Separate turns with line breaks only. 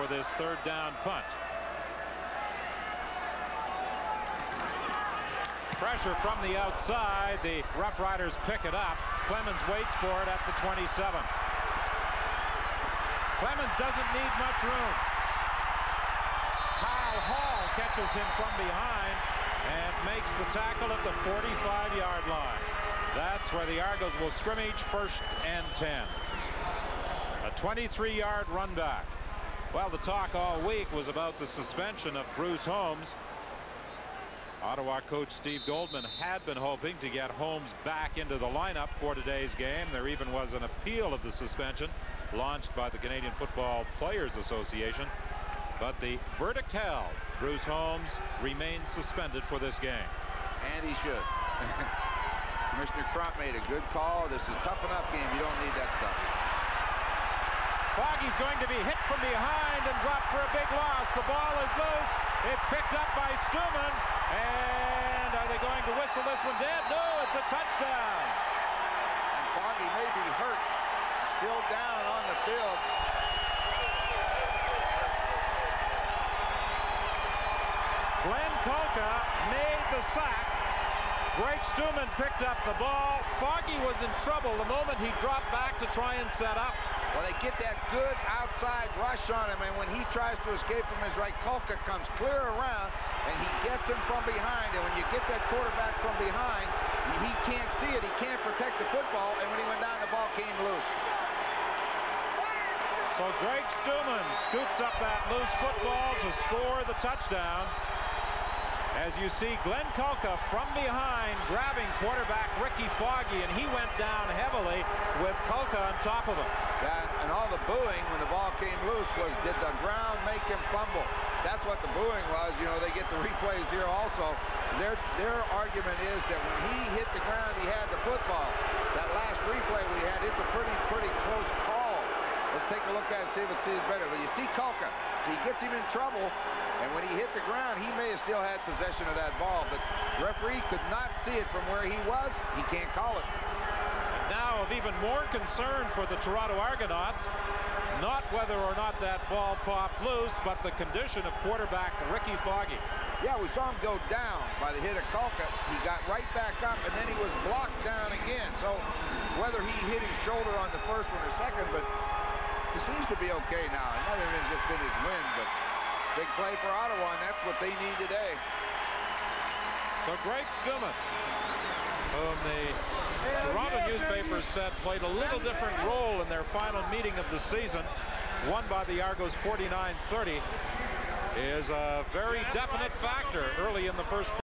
for this third down punt. Pressure from the outside. The Roughriders pick it up. Clemens waits for it at the 27. Clemens doesn't need much room. Kyle Hall catches him from behind and makes the tackle at the 45-yard line. That's where the Argos will scrimmage, 1st and 10. A 23-yard run back. Well, the talk all week was about the suspension of Bruce Holmes. Ottawa coach Steve Goldman had been hoping to get Holmes back into the lineup for today's game. There even was an appeal of the suspension launched by the Canadian Football Players Association. But the verdict held. Bruce Holmes remains suspended for this game.
And he should. Commissioner Crump made a good call. This is a tough enough game. You don't need that stuff.
Foggy's going to be hit from behind and dropped for a big loss. The ball is loose. It's picked up by Stuman. And are they going to whistle this one dead? No, it's a touchdown.
And Foggy may be hurt. Still down on the field.
Glenn Kolka made the sack. Greg Stuman picked up the ball. Foggy was in trouble the moment he dropped back to try and set up.
Well, they get that good outside rush on him, and when he tries to escape from his right, Kolka comes clear around, and he gets him from behind. And when you get that quarterback from behind, he can't see it. He can't protect the football, and when he went down, the ball came loose.
So Greg Stuman scoops up that loose football to score the touchdown. As you see Glenn Kolka from behind grabbing quarterback Ricky Foggy, and he went down heavily with Kolka on top of him.
Yeah, and all the booing when the ball came loose was, did the ground make him fumble? That's what the booing was. You know, they get the replays here also. Their argument is that when he hit the ground, he had the football. That last replay we had, it's a pretty close call. Let's take a look at it, see if it sees better. But you see Kolka, he gets him in trouble. And when he hit the ground, he may have still had possession of that ball, but the referee could not see it from where he was. He can't call it.
And now of even more concern for the Toronto Argonauts, not whether or not that ball popped loose, but the condition of quarterback Ricky Foggy.
Yeah, we saw him go down by the hit of Kolka. He got right back up, and then he was blocked down again. So whether he hit his shoulder on the first one or second, but he seems to be okay now. It might have just been his wind, but big play for Ottawa, and that's what they need today.
So Greg Stuman, whom the Toronto newspapers said played a little different role in their final meeting of the season, won by the Argos 49-30, is a very definite factor early in the first quarter.